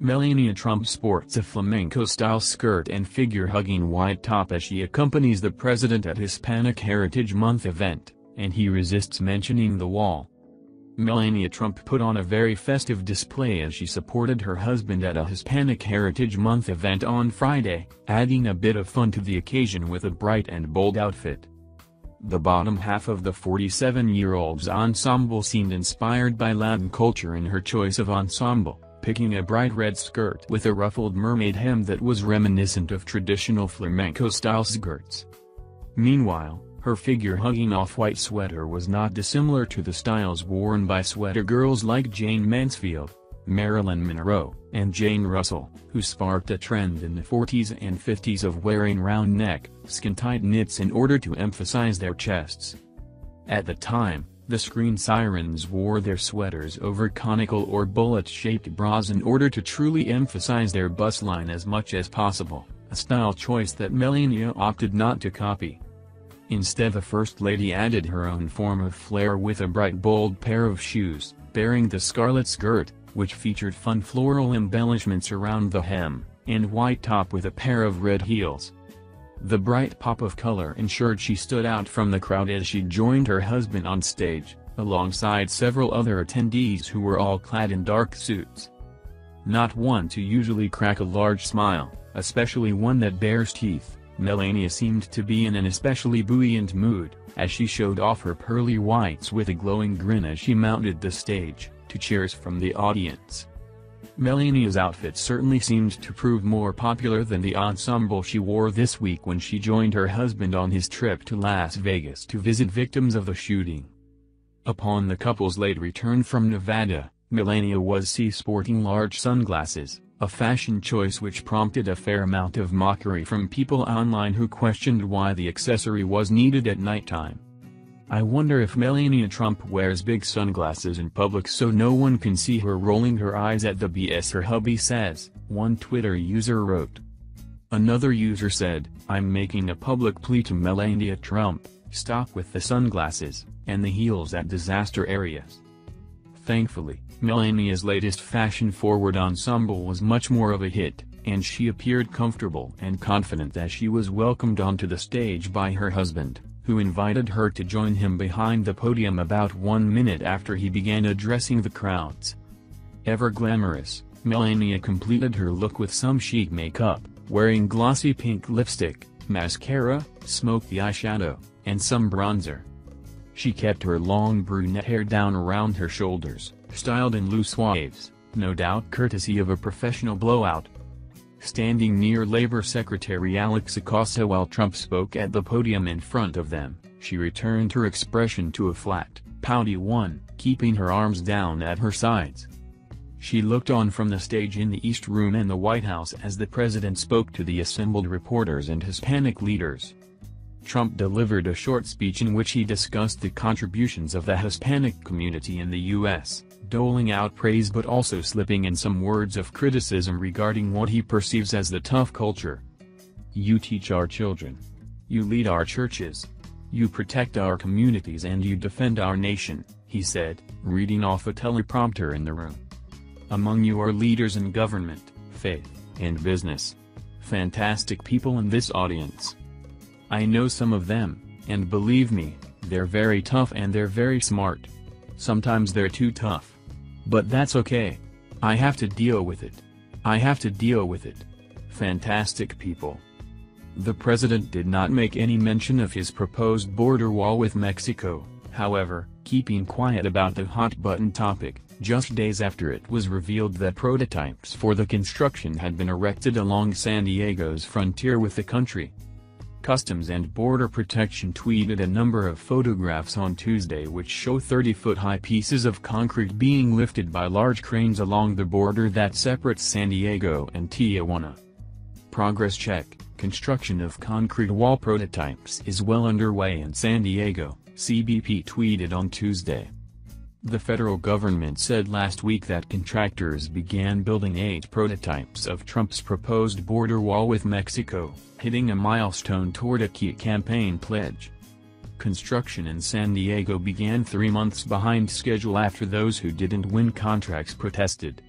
Melania Trump sports a flamenco-style skirt and figure-hugging white top as she accompanies the president at Hispanic Heritage Month event, and he resists mentioning the wall. Melania Trump put on a very festive display as she supported her husband at a Hispanic Heritage Month event on Friday, adding a bit of fun to the occasion with a bright and bold outfit. The bottom half of the 47-year-old's ensemble seemed inspired by Latin culture in her choice of ensemble, picking a bright red skirt with a ruffled mermaid hem that was reminiscent of traditional flamenco-style skirts. Meanwhile, her figure-hugging off-white sweater was not dissimilar to the styles worn by sweater girls like Jayne Mansfield, Marilyn Monroe, and Jane Russell, who sparked a trend in the 40s and 50s of wearing round-neck, skin-tight knits in order to emphasize their chests. At the time, the screen sirens wore their sweaters over conical or bullet-shaped bras in order to truly emphasize their bust line as much as possible, a style choice that Melania opted not to copy. Instead, the First Lady added her own form of flair with a bright bold pair of shoes, bearing the scarlet skirt, which featured fun floral embellishments around the hem, and white top with a pair of red heels. The bright pop of color ensured she stood out from the crowd as she joined her husband on stage, alongside several other attendees who were all clad in dark suits. Not one to usually crack a large smile, especially one that bears teeth, Melania seemed to be in an especially buoyant mood, as she showed off her pearly whites with a glowing grin as she mounted the stage, to cheers from the audience. Melania's outfit certainly seemed to prove more popular than the ensemble she wore this week when she joined her husband on his trip to Las Vegas to visit victims of the shooting. Upon the couple's late return from Nevada, Melania was seen sporting large sunglasses, a fashion choice which prompted a fair amount of mockery from people online who questioned why the accessory was needed at nighttime. "I wonder if Melania Trump wears big sunglasses in public so no one can see her rolling her eyes at the BS her hubby says," one Twitter user wrote. Another user said, "I'm making a public plea to Melania Trump, stop with the sunglasses, and the heels at disaster areas." Thankfully, Melania's latest fashion-forward ensemble was much more of a hit, and she appeared comfortable and confident as she was welcomed onto the stage by her husband, who invited her to join him behind the podium about 1 minute after he began addressing the crowds. Ever glamorous, Melania completed her look with some chic makeup, wearing glossy pink lipstick, mascara, smoky eyeshadow, and some bronzer. She kept her long brunette hair down around her shoulders, styled in loose waves, no doubt courtesy of a professional blowout. Standing near Labor Secretary Alex Acosta while Trump spoke at the podium in front of them, she returned her expression to a flat, pouty one, keeping her arms down at her sides. She looked on from the stage in the East Room in the White House as the president spoke to the assembled reporters and Hispanic leaders. Trump delivered a short speech in which he discussed the contributions of the Hispanic community in the U.S., doling out praise but also slipping in some words of criticism regarding what he perceives as the tough culture. "You teach our children. You lead our churches. You protect our communities and you defend our nation," he said, reading off a teleprompter in the room. "Among you are leaders in government, faith, and business. Fantastic people in this audience. I know some of them, and believe me, they're very tough and they're very smart. Sometimes they're too tough. But that's okay. I have to deal with it. I have to deal with it. Fantastic people." The president did not make any mention of his proposed border wall with Mexico, however, keeping quiet about the hot-button topic, just days after it was revealed that prototypes for the construction had been erected along San Diego's frontier with the country. Customs and Border Protection tweeted a number of photographs on Tuesday which show 30-foot-high pieces of concrete being lifted by large cranes along the border that separates San Diego and Tijuana. Progress check: construction of concrete wall prototypes is well underway in San Diego, CBP tweeted on Tuesday. The federal government said last week that contractors began building 8 prototypes of Trump's proposed border wall with Mexico, hitting a milestone toward a key campaign pledge. Construction in San Diego began 3 months behind schedule after those who didn't win contracts protested.